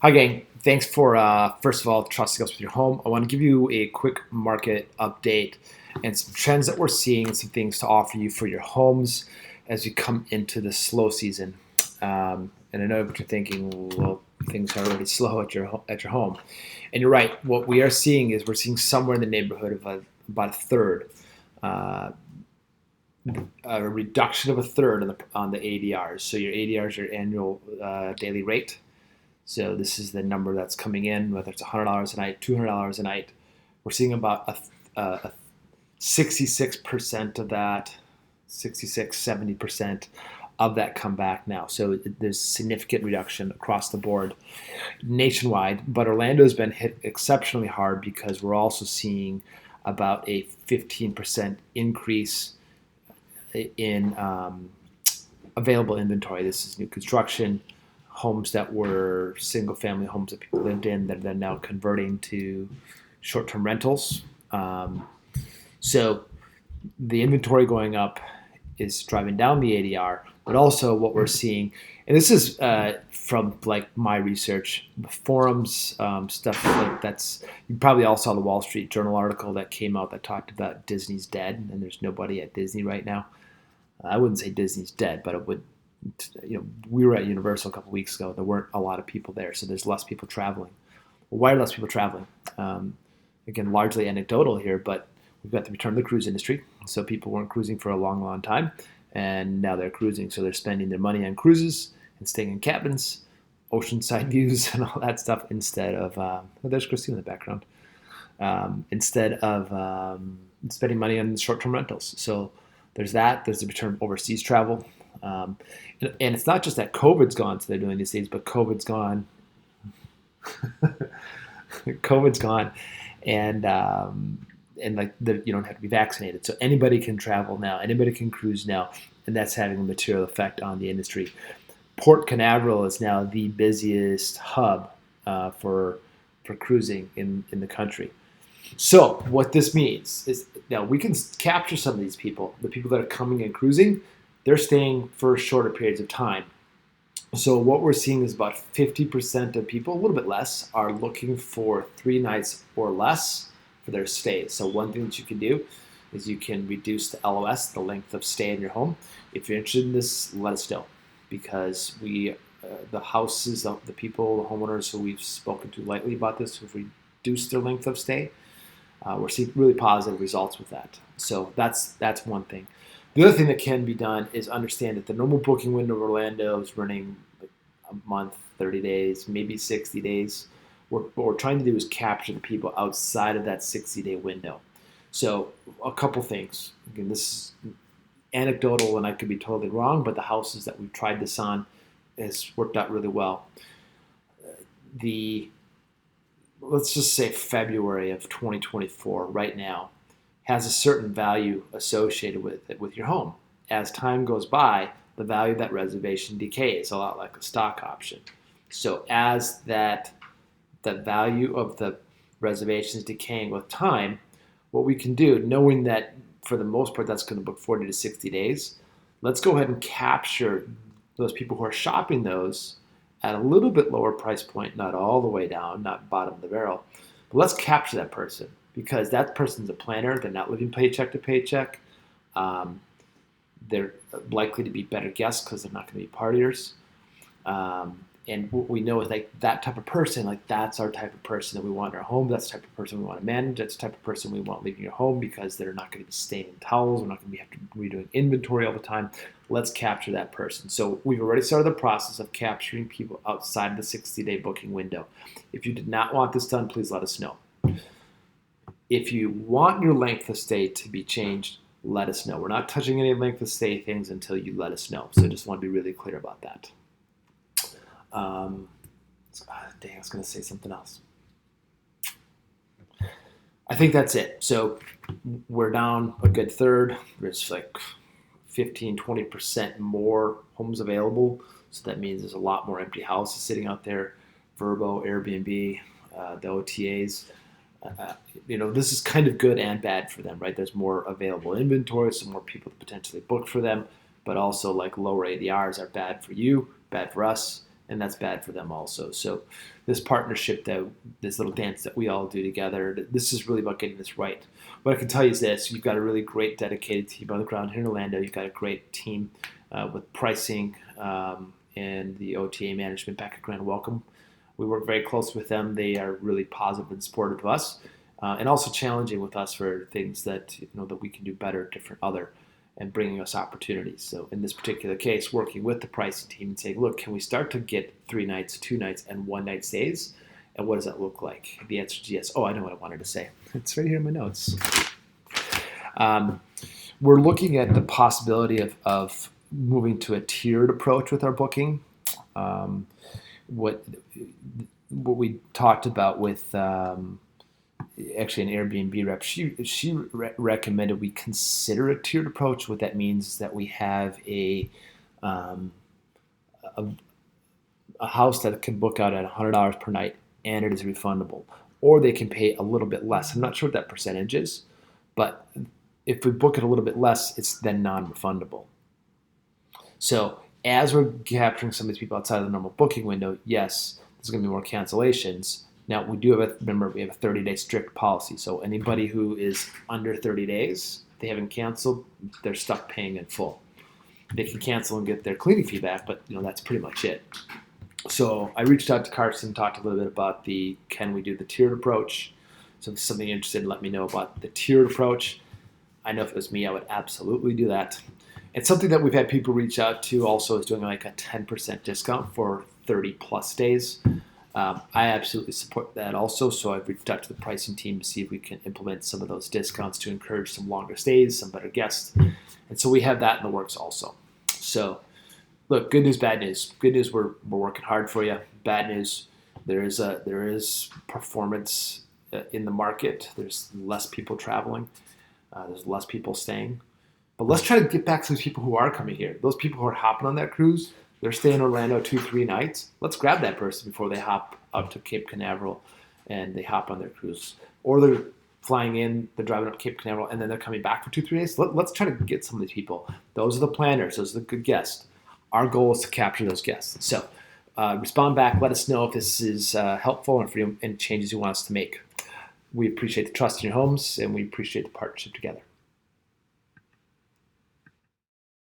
Hi, gang. Thanks for, first of all, trusting us with your home. I want to give you a quick market update and some trends that we're seeing and some things to offer you for your homes as we come into the slow season. And I know what you're thinking, well, things are already slow at your home. And you're right. What we are seeing is we're seeing somewhere in the neighborhood of about a third, uh, a reduction of a third on the ADRs. So your ADRs, your annual daily rate. So this is the number that's coming in, whether it's $100 a night, $200 a night. We're seeing about a 66% of that, 66, 70% of that come back now. So there's significant reduction across the board nationwide. But Orlando's been hit exceptionally hard because we're also seeing about a 15% increase in available inventory. This is new construction, homes that were single family homes that people lived in that they're now converting to short term rentals. So the inventory going up is driving down the ADR, but also what we're seeing, and this is from like my research, the forums, stuff like that's. You probably all saw the Wall Street Journal article that came out that talked about Disney's dead and there's nobody at Disney right now. I wouldn't say Disney's dead, but it would. We were at Universal a couple weeks ago. There weren't a lot of people there, so there's less people traveling. Well, why are less people traveling? Again, largely anecdotal here, but we've got the return of the cruise industry. So people weren't cruising for a long, long time, and now they're cruising. So they're spending their money on cruises and staying in cabins, oceanside views, and all that stuff instead of. There's Christine in the background. Instead of spending money on short-term rentals. So there's that. There's the return of overseas travel. Um, and it's not just that COVID's gone, so they're doing these things, but COVID's gone. COVID's gone, and like you don't have to be vaccinated, so anybody can travel now, anybody can cruise now, and that's having a material effect on the industry. Port Canaveral is now the busiest hub for cruising in the country. So what this means is now we can capture some of these people, the people that are coming and cruising, they're staying for shorter periods of time. So what we're seeing is about 50% of people, a little bit less, are looking for 3 nights or less for their stay. So one thing that you can do is you can reduce the LOS, the length of stay in your home. If you're interested in this, let us know, because the houses, the people, the homeowners who we've spoken to lightly about this, who've reduced their length of stay, we're seeing really positive results with that. So that's one thing. The other thing that can be done is understand that the normal booking window of Orlando is running like a month, 30 days, maybe 60 days. What we're trying to do is capture the people outside of that 60-day window. So a couple things. Again, this is anecdotal and I could be totally wrong, but the houses that we've tried this on has worked out really well. The Let's just say February of 2024 right now has a certain value associated with it with your home. As time goes by, the value of that reservation decays, a lot like a stock option. So as the value of the reservation is decaying with time, what we can do, knowing that for the most part that's going to book 40 to 60 days, let's go ahead and capture those people who are shopping those at a little bit lower price point, not all the way down, not bottom of the barrel. But let's capture that person because that person's a planner. They're not living paycheck to paycheck. Um, they're likely to be better guests because they're not going to be partiers. And what we know is like that type of person, like that's our type of person that we want in our home. That's the type of person we want to manage. That's the type of person we want leaving your home because they're not going to be staining towels. We're not going to have to be redoing inventory all the time. Let's capture that person. So we've already started the process of capturing people outside the 60-day booking window. If you did not want this done, please let us know. If you want your length of stay to be changed, let us know. We're not touching any length of stay things until you let us know. So I just want to be really clear about that. Dang, I was going to say something else. I think that's it. So we're down a good third. There's like 15, 20% more homes available. So that means there's a lot more empty houses sitting out there. Vrbo, Airbnb, the OTAs. This is kind of good and bad for them, right? There's more available inventory, so more people to potentially book for them, but also like lower ADRs are bad for you, bad for us, and that's bad for them also. So this partnership, this little dance that we all do together, this is really about getting this right. What I can tell you is this: you've got a really great dedicated team on the ground here in Orlando. You've got a great team with pricing and the OTA management back at Grand Welcome. We work very close with them. They are really positive and supportive of us, and also challenging with us for things that that we can do better, different, other, and bringing us opportunities. So in this particular case, working with the pricing team and saying, look, can we start to get 3 nights, 2 nights, and 1 night stays? And what does that look like? The answer is yes. Oh, I know what I wanted to say. It's right here in my notes. We're looking at the possibility of moving to a tiered approach with our booking. What we talked about with actually an Airbnb rep, she recommended we consider a tiered approach. What that means is that we have a house that can book out at $100 per night, and it is refundable, or they can pay a little bit less. I'm not sure what that percentage is, but if we book it a little bit less, it's then non-refundable. So as we're capturing some of these people outside of the normal booking window, yes, there's going to be more cancellations. Now, we do have we have a 30-day strict policy. So anybody who is under 30 days, they haven't canceled, they're stuck paying in full. They can cancel and get their cleaning fee back, but that's pretty much it. So I reached out to Carson, talked a little bit about can we do the tiered approach? So if there's something you're interested in, let me know about the tiered approach. I know if it was me, I would absolutely do that. And something that we've had people reach out to also is doing like a 10% discount for 30 plus days. I absolutely support that also. So I've reached out to the pricing team to see if we can implement some of those discounts to encourage some longer stays, some better guests. And so we have that in the works also. So look, good news, bad news. Good news, we're working hard for you. Bad news, there is performance in the market. There's less people traveling. There's less people staying. But let's try to get back to those people who are coming here. Those people who are hopping on that cruise, they're staying in Orlando 2-3 nights. Let's grab that person before they hop up to Cape Canaveral and they hop on their cruise. Or they're flying in, they're driving up Cape Canaveral, and then they're coming back for 2-3 days. Let's try to get some of these people. Those are the planners. Those are the good guests. Our goal is to capture those guests. So respond back. Let us know if this is helpful and if any changes you want us to make. We appreciate the trust in your homes, and we appreciate the partnership together.